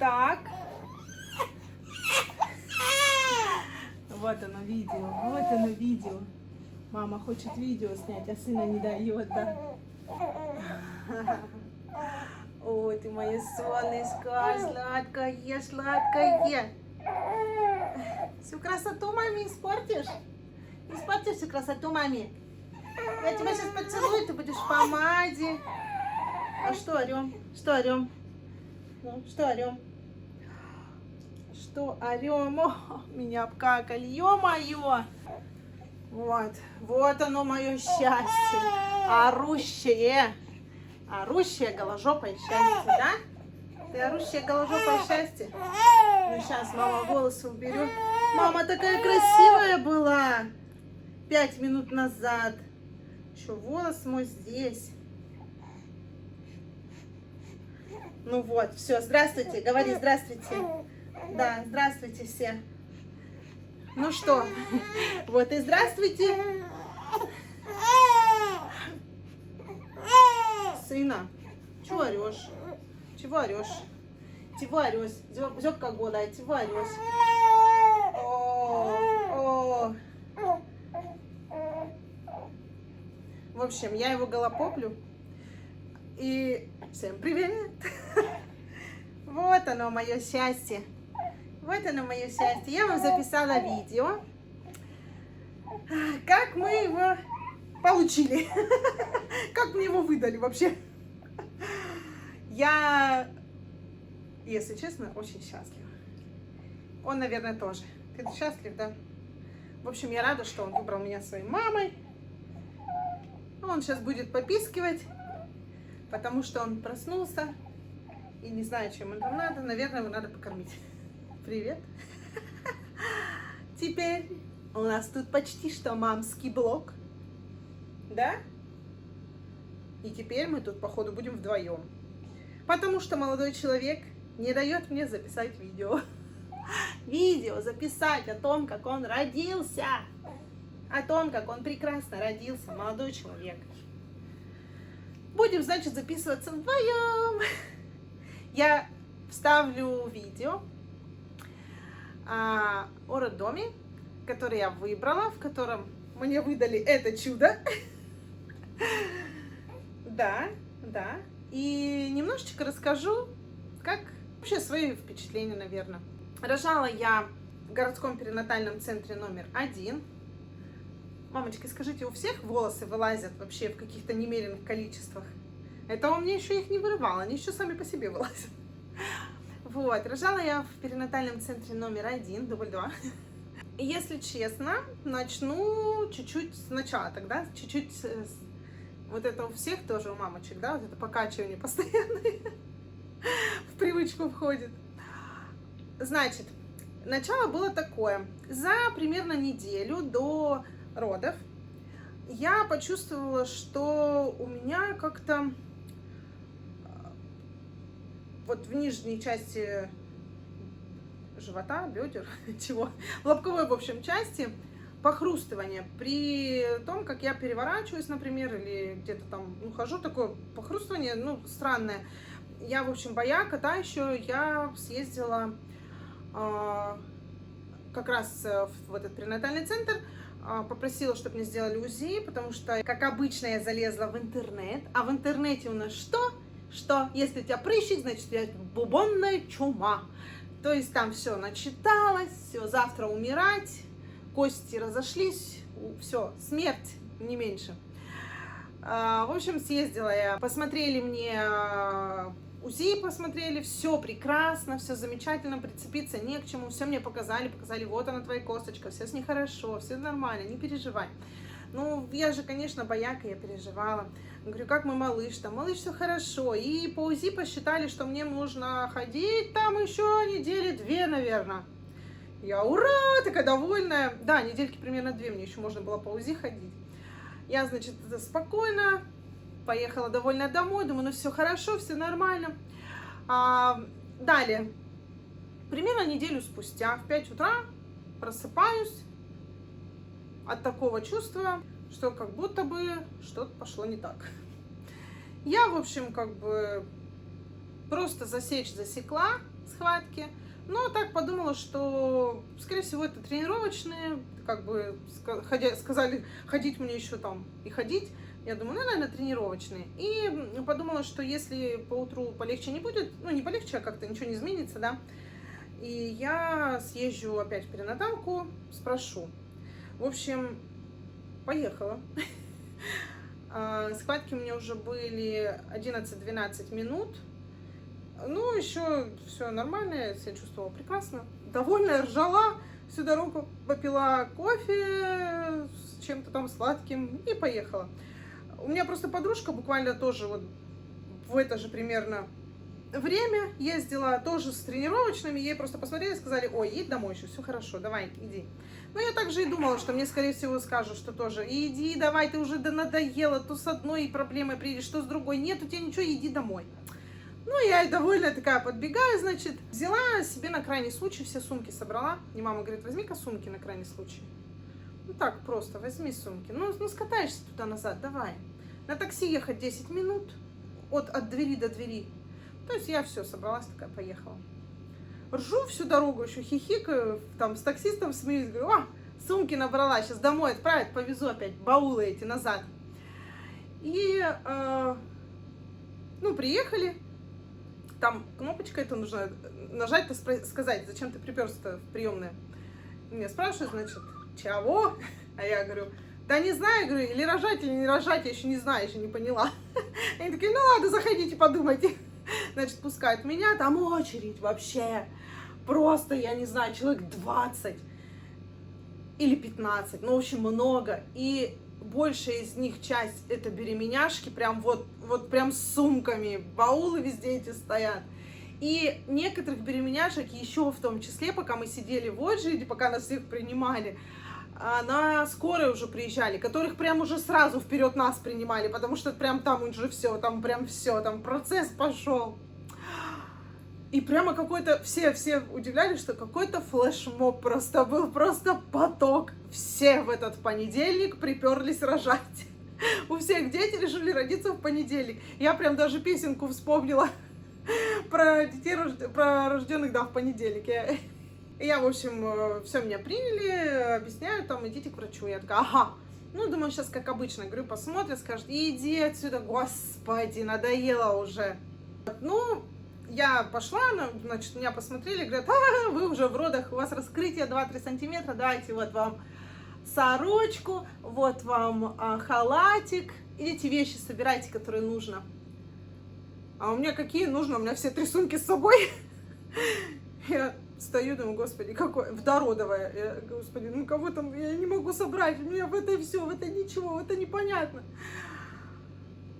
Так. Вот оно видео, вот оно видео. Мама хочет видео снять, а сына не дает, да? Ой, ты моя солнышко, сладкое, сладкое. Всю красоту маме испортишь? Испортишь всю красоту маме? Я тебя сейчас поцелую, ты будешь в помаде. А что орем? Что орем? Ну, что орем? Что орем? О, меня обкакали, ё-моё! Вот, вот оно мое счастье. Орущее. Орущее голожопое счастье, да? Ты орущее голожопое счастье? Ну, сейчас мама волосы уберет. Мама такая красивая была 5 минут назад. Еще волос мой здесь. Ну вот, все, здравствуйте, говори здравствуйте. Да, здравствуйте все. Ну что, вот и здравствуйте. Сына, чего орешь? Чего орешь? Чего орешь? Зёбка голая, чего орешь? О. В общем, я его голопоплю. И всем привет! Вот оно, мое счастье. Вот оно, мое счастье. Я вам записала видео, как мы его получили. Как мне его выдали вообще. Я, если честно, очень счастлива. Он, наверное, тоже. Ты счастлив, да? В общем, я рада, что он выбрал меня своей мамой. Он сейчас будет попискивать, потому что он проснулся и не знаю, чем ему надо. Наверное, его надо покормить. Привет. Теперь у нас тут почти что мамский блог. Да? И теперь мы тут, походу, будем вдвоем. Потому что молодой человек не дает мне записать видео. Видео записать о том, как он родился. О том, как он прекрасно родился, молодой человек. Будем, значит, записываться вдвоем. Я вставлю видео о роддоме, который я выбрала, в котором мне выдали это чудо. Да, да. И немножечко расскажу, как вообще свои впечатления, наверное. Рожала я в городском перинатальном центре номер 1. Мамочки, скажите, у всех волосы вылазят вообще в каких-то немеренных количествах? Это у меня еще их не вырывало, они еще сами по себе вылазят. Вот, рожала я в перинатальном центре номер 1, дубль 2. И если честно, начну чуть-чуть сначала, тогда чуть-чуть вот это у всех тоже, у мамочек, да, вот это покачивание постоянное в привычку входит. Значит, начало было такое. За примерно неделю до родов я почувствовала, что у меня как-то вот в нижней части живота, бедер, чего, в лобковой, в общем, части похрустывание. При том, как я переворачиваюсь, например, или где-то там, ну, хожу, такое похрустывание, ну, странное. Я, в общем, бояка, да, еще я съездила как раз в этот перинатальный центр, попросила, чтобы мне сделали УЗИ, потому что, как обычно, я залезла в интернет, а в интернете у нас что? Что, если у тебя прыщик, значит, у тебя бубонная чума. То есть там все начиталось, все, завтра умирать, кости разошлись, все, смерть, не меньше. В общем, съездила я, посмотрели мне УЗИ, посмотрели, все прекрасно, все замечательно, прицепиться не к чему, все мне показали, вот она твоя косточка, все с ней хорошо, все нормально, не переживай. Ну, я же, конечно, бояка, я переживала. Говорю, как мой малыш там? Малыш, все хорошо. И по УЗИ посчитали, что мне нужно ходить там еще недели 2, наверное. Я, ура, такая довольная. Да, недельки примерно 2 мне еще можно было по УЗИ ходить. Я, значит, спокойно поехала довольно домой. Думаю, ну все хорошо, все нормально. Далее, примерно неделю спустя, в 5 утра просыпаюсь от такого чувства, что как будто бы что-то пошло не так. Я, в общем, как бы просто засекла схватки. Но так подумала, что, скорее всего, это тренировочные, как бы сказали, ходить мне еще там и ходить. Я думаю, ну, наверное, тренировочные. И подумала, что если поутру полегче не будет, ну, не полегче, а как-то ничего не изменится, да, и я съезжу опять в перинаталку, спрошу. В общем, поехала. Схватки у меня уже были 11-12 минут. Ну, еще все нормально, я себя чувствовала прекрасно. Довольная, ржала, всю дорогу попила кофе с чем-то там сладким и поехала. У меня просто подружка буквально тоже вот в это же примерно время ездила, тоже с тренировочными, ей просто посмотрели и сказали: ой, едь домой еще, все хорошо, давай, иди. Ну, я также и думала, что мне, скорее всего, скажут, что тоже: иди, давай, ты уже надоела, то с одной проблемой приедешь, то с другой, нет у тебя ничего, иди домой. Ну, я и довольная такая подбегаю, значит, взяла себе на крайний случай, все сумки собрала. И мама говорит: возьми-ка сумки на крайний случай. Ну, так просто, возьми сумки. Ну скатаешься туда-назад, давай. На такси ехать 10 минут от двери до двери. То есть я все, собралась такая, поехала. Ржу всю дорогу, еще хихикаю, там с таксистом смеюсь, говорю: о, сумки набрала, сейчас домой отправят, повезу опять баулы эти назад. И, ну, приехали. Там кнопочка, это нужно нажать, сказать, зачем ты приперся в приемное. Меня спрашивают, значит, чего? А я говорю: да не знаю, говорю, или рожать, или не рожать, я еще не знаю, еще не поняла. Они такие: ну ладно, заходите, подумайте. Значит, пускают меня, там очередь вообще. Просто, я не знаю, человек 20 или 15, ну, в общем, много. И большая из них часть это беременяшки, прям вот прям с сумками, баулы везде эти стоят. И некоторых беременяшек еще в том числе, пока мы сидели в очереди, пока нас всех принимали, на скорой уже приезжали, которых прям уже сразу вперед нас принимали, потому что прям там уже все, там процесс пошел. И прямо какой-то, все удивлялись, что какой-то флешмоб просто был, просто поток. Все в этот понедельник приперлись рожать. У всех дети решили родиться в понедельник. Я прям даже песенку вспомнила про детей, про рожденных, да, в понедельник. Я, в общем, все, меня приняли, объясняют, там, идите к врачу. Я такая: ага. Ну, думаю, сейчас, как обычно, говорю, посмотрят, скажут: иди отсюда, господи, надоело уже. Ну, я пошла, значит, меня посмотрели, говорят: вы уже в родах, у вас раскрытие 2-3 сантиметра, давайте вот вам сорочку, вот вам халатик, идите вещи собирайте, которые нужно. А у меня какие нужно? У меня все 3 сумки с собой. Я стою, думаю: господи, какое, вдородовое. Я, господи, ну кого там, я не могу собрать, у меня в это все, в это ничего, в это непонятно.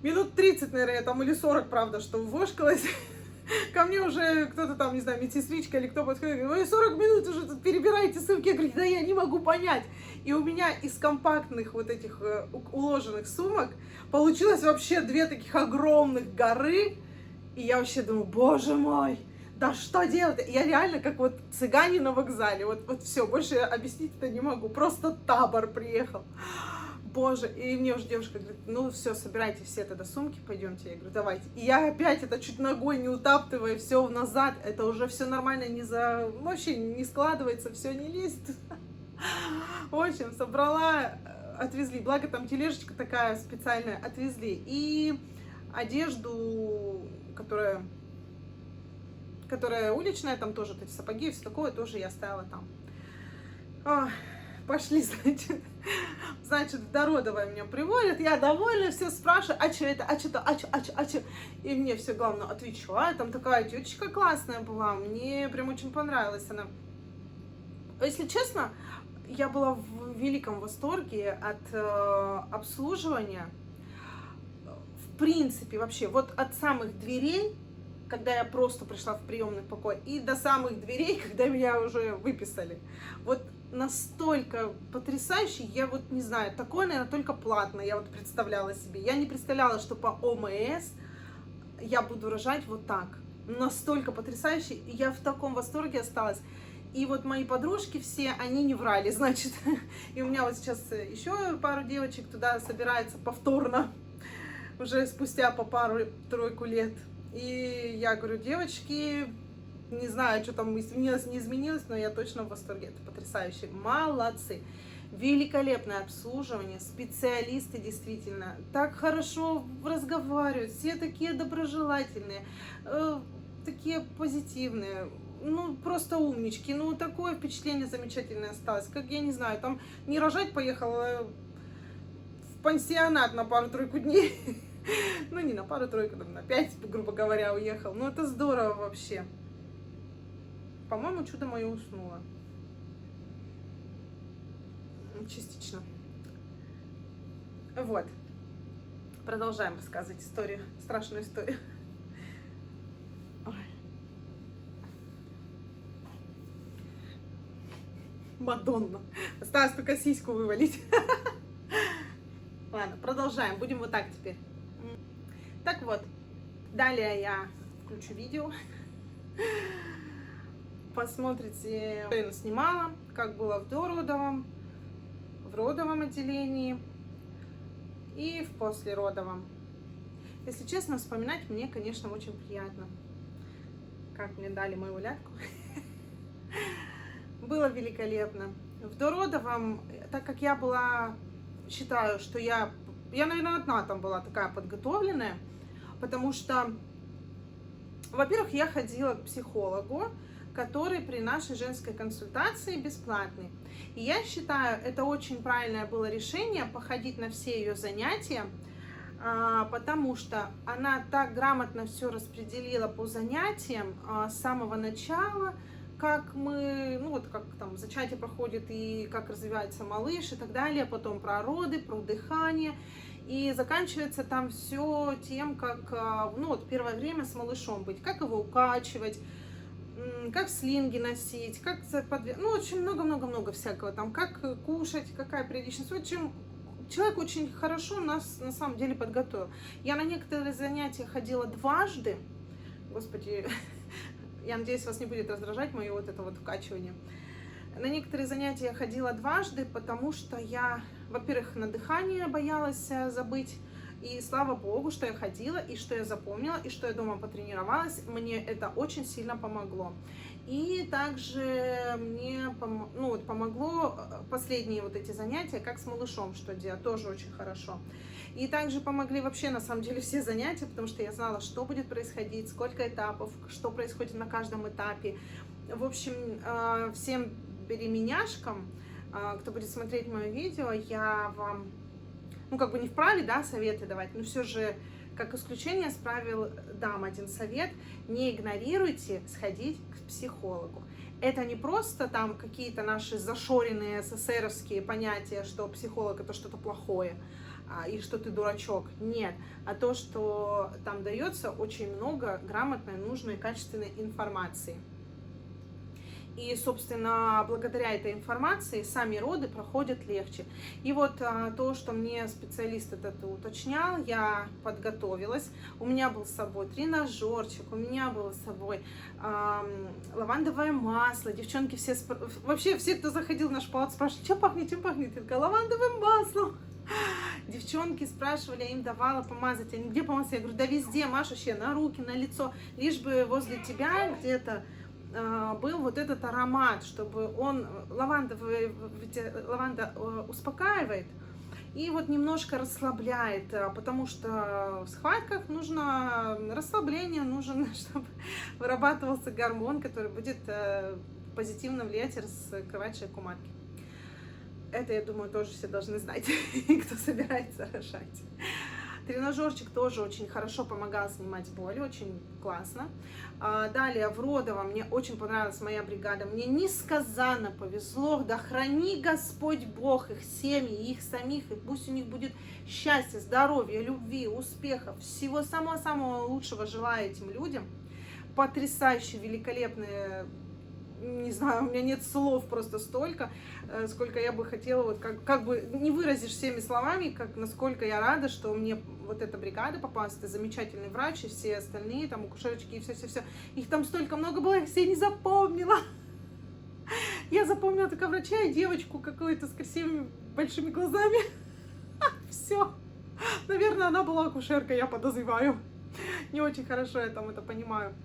Минут 30, наверное, там, или 40, правда, что вошкалась. Ко мне уже кто-то там, не знаю, медсестричка или кто подходит, говорит: вы 40 минут уже тут перебираете сумки. Я говорю: да я не могу понять. И у меня из компактных вот этих уложенных сумок получилось вообще 2 таких огромных горы. И я вообще думаю: боже мой, да что делать? Я реально как вот цыгане на вокзале. Вот все, больше объяснить это не могу. Просто табор приехал. Боже, и мне уже девушка говорит: ну все, собирайте все тогда сумки, пойдемте. Я говорю: давайте. И я опять это чуть ногой не утаптывая, все назад, это уже все нормально, вообще не складывается, все не лезет. В общем, собрала, отвезли, благо там тележечка такая специальная, отвезли. И одежду, которая уличная, там тоже эти сапоги и все такое, тоже я оставила там. Пошли, значит, в Дородово меня приводят, я довольна, все спрашивают: а что это, а что? И мне все, главное, отвечаю. Там такая тетечка классная была, мне прям очень понравилась она. Если честно, я была в великом восторге от обслуживания. В принципе, вообще, вот от самых дверей, когда я просто пришла в приемный покой, и до самых дверей, когда меня уже выписали. Вот настолько потрясающе, я вот не знаю, такое, наверное, только платно, я вот представляла себе. Я не представляла, что по ОМС я буду рожать вот так. Настолько потрясающе, и я в таком восторге осталась. И вот мои подружки все, они не врали, значит. И у меня вот сейчас еще пару девочек туда собирается повторно, уже спустя по пару-тройку лет. И я говорю: девочки, Не знаю, что там изменилось, не изменилось, но я точно в восторге. Это потрясающе. Молодцы. Великолепное обслуживание, специалисты действительно так хорошо разговаривают, все такие доброжелательные, такие позитивные, ну просто умнички, ну такое впечатление замечательное осталось, как я не знаю, там не рожать поехала в пансионат на пару-тройку дней, ну не на пару-тройку, там на 5, грубо говоря, уехал, ну это здорово вообще. По-моему, чудо мое уснуло. Частично. Вот. Продолжаем рассказывать историю, страшную историю. Ой. Мадонна. Осталось только сиську вывалить. Ладно, продолжаем. Будем вот так теперь. Так вот. Далее я включу видео. Посмотрите, что я снимала, как было в дородовом, в родовом отделении и в послеродовом. Если честно, вспоминать мне, конечно, очень приятно, как мне дали мою лятку. Было великолепно. В дородовом, так как я была, считаю, что я, наверное, одна там была такая подготовленная, потому что, во-первых, я ходила к психологу, который при нашей женской консультации бесплатный. И я считаю, это очень правильное было решение походить на все ее занятия, потому что она так грамотно все распределила по занятиям с самого начала, как мы, ну вот как там зачатие проходит и как развивается малыш и так далее, потом про роды, про дыхание. И заканчивается там все тем, как, ну вот первое время с малышом быть, как его укачивать, как слинги носить, как ну, очень много-много-много всякого там, как кушать, какая приличность. В общем, человек очень хорошо нас на самом деле подготовил. Я на некоторые занятия ходила дважды. Господи, я надеюсь, вас не будет раздражать мое вот это вот вкачивание. На некоторые занятия я ходила дважды, потому что я, во-первых, на дыхание боялась забыть. И слава богу, что я ходила, и что я запомнила, и что я дома потренировалась. Мне это очень сильно помогло. И также мне помогло последние вот эти занятия, как с малышом, что делать, тоже очень хорошо. И также помогли вообще, на самом деле, все занятия, потому что я знала, что будет происходить, сколько этапов, что происходит на каждом этапе. В общем, всем беременяшкам, кто будет смотреть мое видео, я вам... Ну, как бы не вправе, да, советы давать, но все же, как исключение из правил, дам один совет. Не игнорируйте сходить к психологу. Это не просто там какие-то наши зашоренные СССРовские понятия, что психолог это что-то плохое, и что ты дурачок. Нет. А то, что там дается очень много грамотной, нужной, качественной информации. И, собственно, благодаря этой информации сами роды проходят легче. И вот то, что мне специалист это уточнял, я подготовилась. У меня был с собой тренажерчик, у меня было с собой лавандовое масло. Девчонки все, вообще все, кто заходил в наш палат, спрашивали, чем пахнет? Я такая, лавандовым маслом. Девчонки спрашивали, я им давала помазать. Они, где помазать? Я говорю, да везде, Маша, вообще на руки, на лицо, лишь бы возле тебя где-то был вот этот аромат, чтобы он, лаванда успокаивает и вот немножко расслабляет, потому что в схватках нужно расслабление, нужно, чтобы вырабатывался гормон, который будет позитивно влиять и раскрывать шейку матки. Это, я думаю, тоже все должны знать, кто собирается рожать. Тренажерчик тоже очень хорошо помогал снимать боль, очень классно. Далее в родовом мне очень понравилась моя бригада. Мне несказанно повезло. Да храни Господь Бог их семьи, их самих, и пусть у них будет счастье, здоровья, любви, успехов, всего самого-самого лучшего желаю этим людям. Потрясающие, великолепные, не знаю, у меня нет слов просто столько, сколько я бы хотела, вот как бы не выразишь всеми словами, как насколько я рада, что мне вот эта бригада попалась, это замечательный врач, и все остальные, там, акушерочки и все-все-все. Их там столько много было, я их все не запомнила. Я запомнила только врача и девочку какую-то с красивыми большими глазами. Все. Наверное, она была акушеркой, я подозреваю. Не очень хорошо я там это понимаю.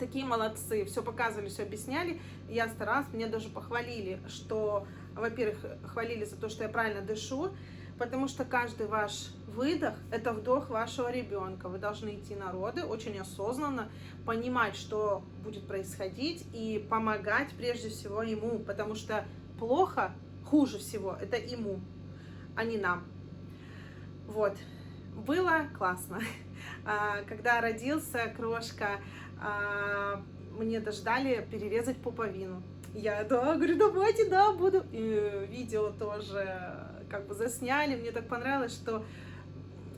такие молодцы, все показывали, все объясняли, я старалась, меня даже похвалили, что, во-первых, хвалили за то, что я правильно дышу, потому что каждый ваш выдох – это вдох вашего ребенка. Вы должны идти на роды очень осознанно, понимать, что будет происходить, и помогать прежде всего ему, потому что плохо, хуже всего – это ему, а не нам. Вот, было классно. Когда родился Крошка, мне даже дали перерезать пуповину. Я, да, говорю, давайте, да, буду. И видео тоже как бы засняли. Мне так понравилось, что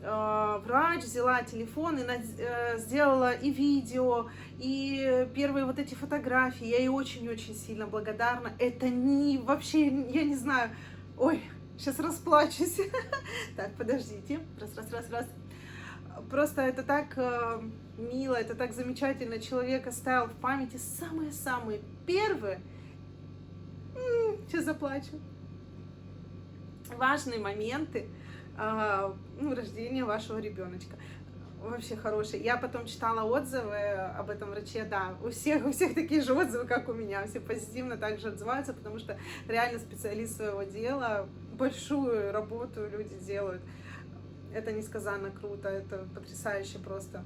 врач взяла телефон и сделала и видео, и первые вот эти фотографии. Я ей очень-очень сильно благодарна. Это не вообще, я не знаю. Ой, сейчас расплачусь. Так, подождите. Раз. Просто это так мило, это так замечательно. Человек оставил в памяти самые-самые первые. Сейчас заплачу. Важные моменты рождения вашего ребеночка. Вообще хорошие. Я потом читала отзывы об этом враче, да, у всех такие же отзывы, как у меня, все позитивно также отзываются, потому что реально специалист своего дела, большую работу люди делают. Это несказанно круто, это потрясающе просто.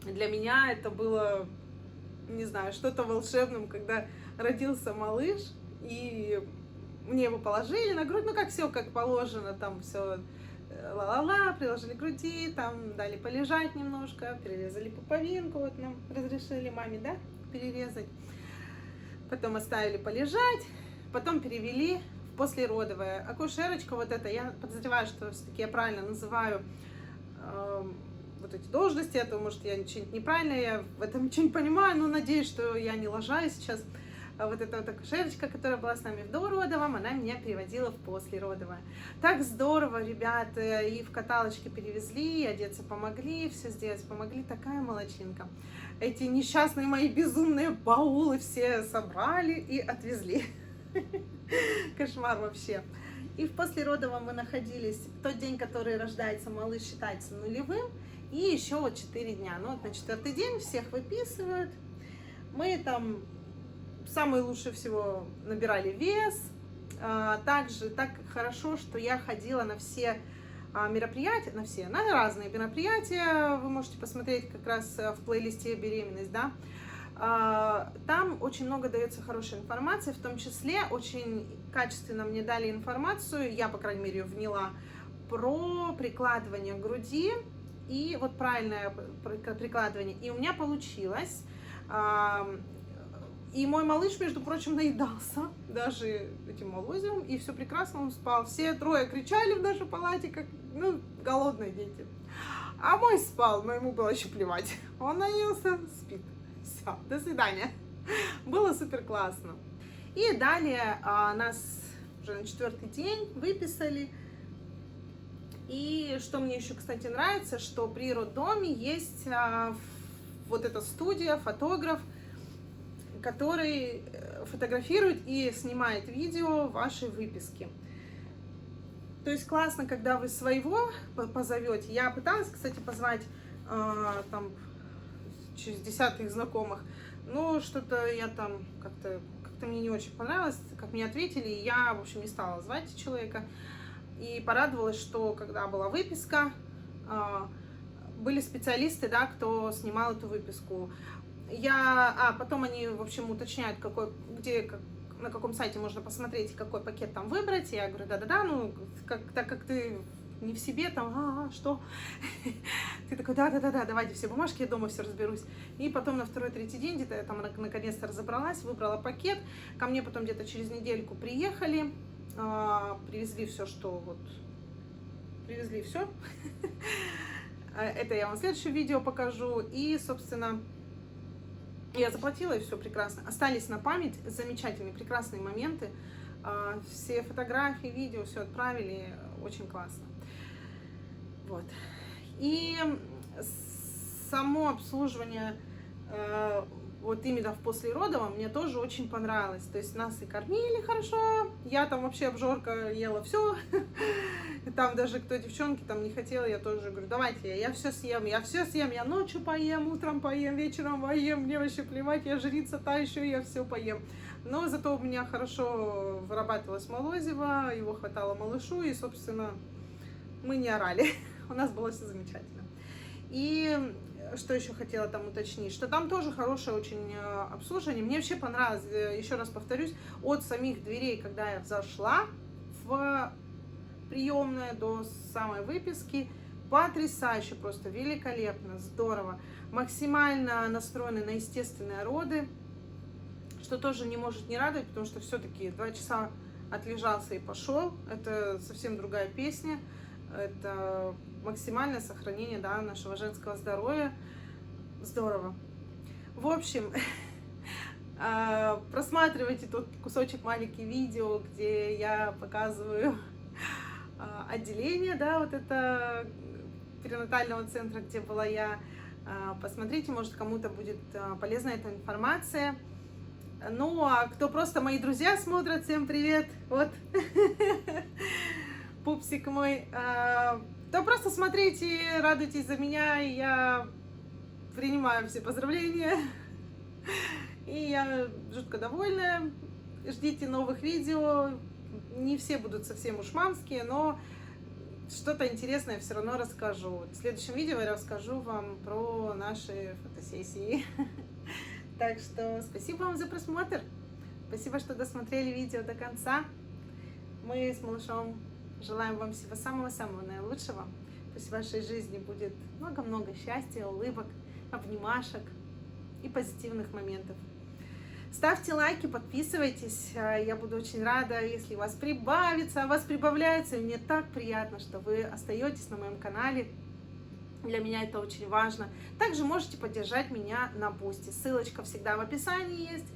Для меня это было, не знаю, что-то волшебным, когда родился малыш, и мне его положили на грудь, ну как все, как положено, там все ла-ла-ла, приложили к груди, там дали полежать немножко, перерезали пуповинку, вот нам разрешили маме, да, перерезать. Потом оставили полежать, потом перевели в послеродовое. Акушерочка вот это, я подозреваю, что все-таки я правильно называю вот эти должности, а то, может, я что-нибудь неправильно, я в этом ничего не понимаю, но надеюсь, что я не лажаю сейчас. Вот эта вот акушерочка, которая была с нами в дородовом, она меня переводила в послеродовое. Так здорово, ребята, и в каталочке перевезли, и одеться помогли, все сделать помогли, такая молодчинка. Эти несчастные мои безумные баулы все собрали и отвезли. Кошмар вообще. И в послеродовом мы находились, тот день, который рождается малыш, считается нулевым, и еще вот 4 дня. Ну вот на 4-й день всех выписывают, мы там самое лучшее всего набирали вес. Также так хорошо, что я ходила на все мероприятия, на разные мероприятия. Вы можете посмотреть как раз в плейлисте «Беременность», да. Там очень много дается хорошей информации, в том числе очень качественно мне дали информацию, я, по крайней мере, ее вняла, про прикладывание груди и вот правильное прикладывание. И у меня получилось. И мой малыш, между прочим, наедался даже этим молозивом, и все прекрасно, он спал. Все трое кричали в нашей палате, как, голодные дети. А мой спал, но ему было еще плевать. Он наелся, спит. Все, до свидания. Было супер классно. И далее нас уже на 4-й день выписали. И что мне еще, кстати, нравится, что при роддоме есть вот эта студия, фотограф, который фотографирует и снимает видео вашей выписки. То есть классно, когда вы своего позовете. Я пыталась, кстати, позвать там через десятых знакомых, но что-то я там как-то мне не очень понравилось, как мне ответили, и я, в общем, не стала звать человека. И порадовалась, что когда была выписка, были специалисты, да, кто снимал эту выписку. Потом они, в общем, уточняют, на каком сайте можно посмотреть, какой пакет там выбрать. Я говорю, да-да-да, так как ты не в себе, там, что? Ты такой, да-да-да, давайте все бумажки, я дома все разберусь. И потом на 2-3 день где-то я там наконец-то разобралась, выбрала пакет. Ко мне потом где-то через недельку приехали, привезли все, что вот, привезли все. Это я вам в следующем видео покажу. И, собственно, я заплатила, и все прекрасно. Остались на память замечательные, прекрасные моменты. Все фотографии, видео, все отправили. Очень классно. Вот. И само обслуживание вот именно в послеродовом мне тоже очень понравилось. То есть нас и кормили хорошо, я там вообще обжорка ела все. Там даже кто девчонки там не хотела, я тоже говорю, давайте, я все съем, я ночью поем, утром поем, вечером поем, мне вообще плевать, я жрица та еще, я все поем. Но зато у меня хорошо вырабатывалось молозиво, его хватало малышу, и, собственно, мы не орали, у нас было все замечательно. И что еще хотела там уточнить, что там тоже хорошее очень обслуживание. Мне вообще понравилось, еще раз повторюсь, от самих дверей, когда я зашла в приемную до самой выписки, потрясающе, просто великолепно, здорово. Максимально настроены на естественные роды, что тоже не может не радовать, потому что все-таки 2 часа отлежался и пошел. Это совсем другая песня. Это максимальное сохранение, да, нашего женского здоровья. Здорово. В общем, просматривайте тот кусочек маленький видео, где я показываю отделение, да, вот это перинатального центра, где была я. Посмотрите, может, кому-то будет полезна эта информация. Ну, а кто просто мои друзья смотрят, всем привет, вот, пупсик мой, то просто смотрите, радуйтесь за меня, я принимаю все поздравления, и я жутко довольна, ждите новых видео, не все будут совсем уж мамские, но что-то интересное все равно расскажу. В следующем видео я расскажу вам про наши фотосессии. Так что спасибо вам за просмотр. Спасибо, что досмотрели видео до конца. Мы с малышом желаем вам всего самого-самого наилучшего. Пусть в вашей жизни будет много-много счастья, улыбок, обнимашек и позитивных моментов. Ставьте лайки, подписывайтесь. Я буду очень рада, если у вас прибавится, а вас прибавляется. И мне так приятно, что вы остаетесь на моем канале. Для меня это очень важно. Также можете поддержать меня на Бусти. Ссылочка всегда в описании есть.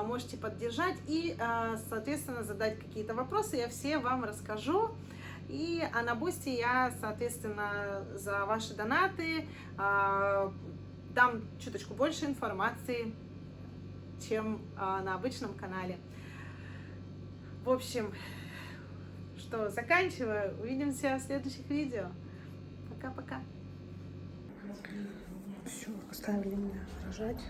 Можете поддержать и, соответственно, задать какие-то вопросы. Я все вам расскажу. А на Бусти я, соответственно, за ваши донаты дам чуточку больше информации, чем на обычном канале. В общем, что, заканчиваю. Увидимся в следующих видео. Пока-пока. Все, оставили меня рожать.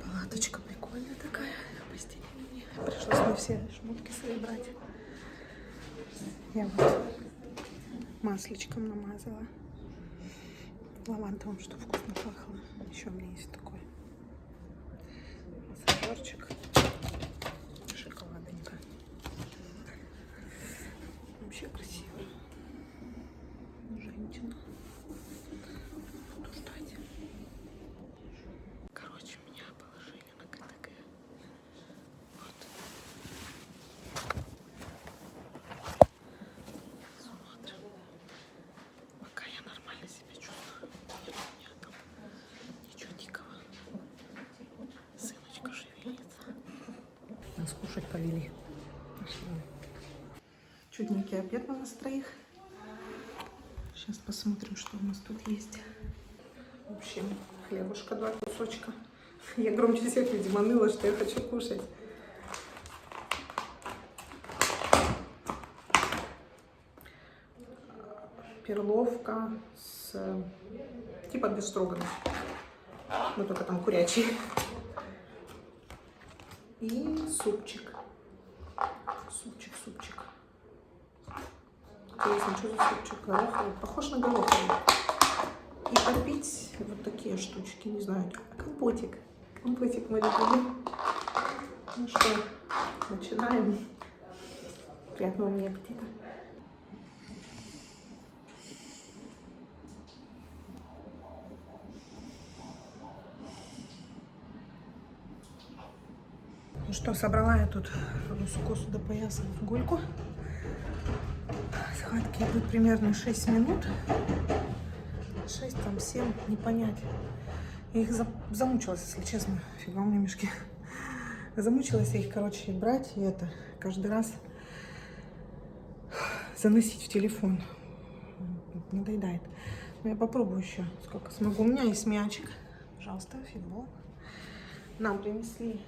Палаточка прикольная такая. Постелили. Пришлось мне все шмотки свои брать. Я вот масличком намазала. Лавандовым, чтобы вкусно пахло. Еще у меня есть такой массажерчик. Шоколадненько. Вообще красиво. Женщина. Буду ждать. Короче, меня положили на КТГ. Вот. Смотрим. Пока я нормально себя чувствую. Нет у меня там ничего дикого. Сыночка шевелится. Нас кушать повели. Чудненький обед у нас троих. Сейчас посмотрим, что у нас тут есть. В общем, хлебушка 2 кусочка. Я громче всех, видимо, ныла, что я хочу кушать. Перловка с типа бефстроганов. Но только там курячий. И супчик. Супчик. Интересно, что за супчик? Гороховый. Похож на гороховый. И попить вот такие штучки, не знаю. Компотик. Компотик мы любим. Ну что, начинаем. Приятного мне аппетита. Ну что, собрала я тут косу до пояса в гульку. Схватки идут примерно 6 минут. 6, там 7, не понять. Я их замучилась, если честно. Фига у меня мешки. Замучилась я их, короче, брать и это каждый раз заносить в телефон. Надоедает. Но я попробую еще, сколько смогу. У меня есть мячик. пожалуйста, фитбол. Нам принесли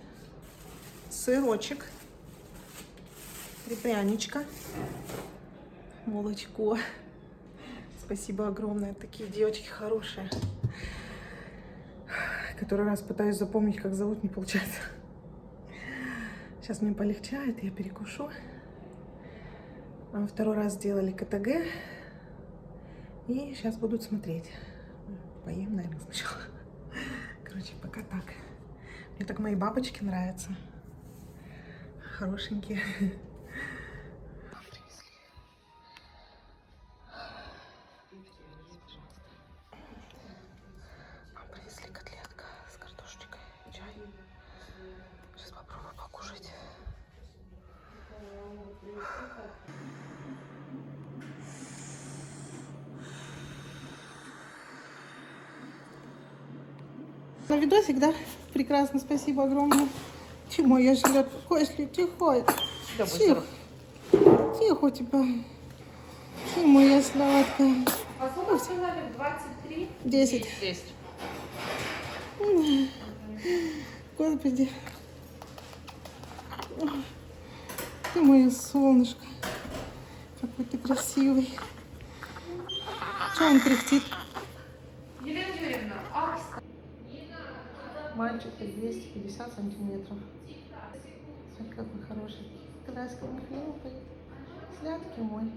сырочек, 3 пряничка, молочко. Спасибо огромное, такие девочки хорошие. Который раз пытаюсь запомнить, как зовут, не получается. Сейчас мне полегчает, я перекушу. Второй раз сделали КТГ. И сейчас будут смотреть. Поем, наверное, сначала. Короче, пока так. Мне так мои бабочки нравятся. Хорошенькие. Нам принесли котлетка с картошечкой, чай. Сейчас попробую покушать. На видосик, да? Прекрасно, спасибо огромное. Чему я жилет? Если тихо. Тихо. Тихо у тебя. Ты моя сладкая. А сколько сказали? 23? 10. 10. Господи. Ты мое солнышко. Какой ты красивый. Что он кряхтит? Елена Юрьевна, а Мальчик 250 сантиметров. Смотри, какой хороший. Красками хлопает. Сладкий мой.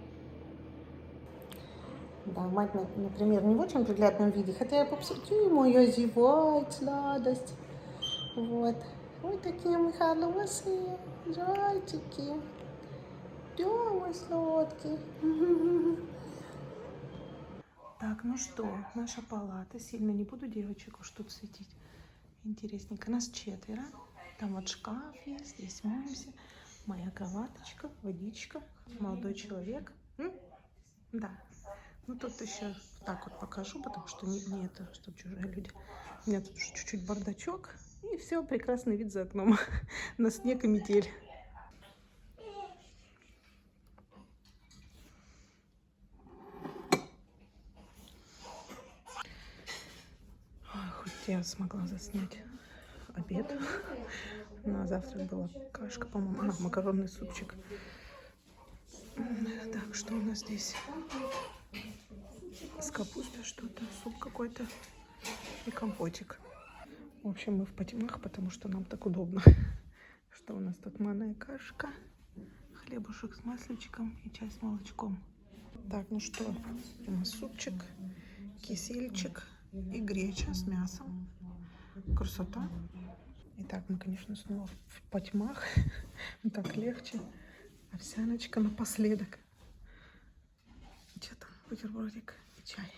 Да, мать, например, не в очень приглядном виде, хотя я попсетю ему ее зевать, сладость. Вот. Ой, такие мы хорошие. Зайчики. Да, мой сладкий. Так, ну что, наша палата. Сильно не буду девочек уж тут светить. Интересненько. Нас 4. Там вот шкаф есть, здесь моемся. Моя кроваточка, водичка, молодой человек. Да. Ну тут еще так вот покажу, потому что не это, что чужие люди. У меня тут уже чуть-чуть бардачок. И все, прекрасный вид за окном. На снег и метель. Хоть я смогла заснять обед. На завтрак была кашка, по-моему, макаронный супчик. Так, что у нас здесь? С капустой что-то, суп какой-то и компотик. В общем, мы в потьмах, потому что нам так удобно. Что у нас тут? Манная кашка, хлебушек с масличком и чай с молочком. Так, ну что, у нас супчик, кисельчик и греча с мясом. Красота. Итак, мы, конечно, снова в потьмах. Так легче. Овсяночка напоследок. Что там? Бутербродик и чай.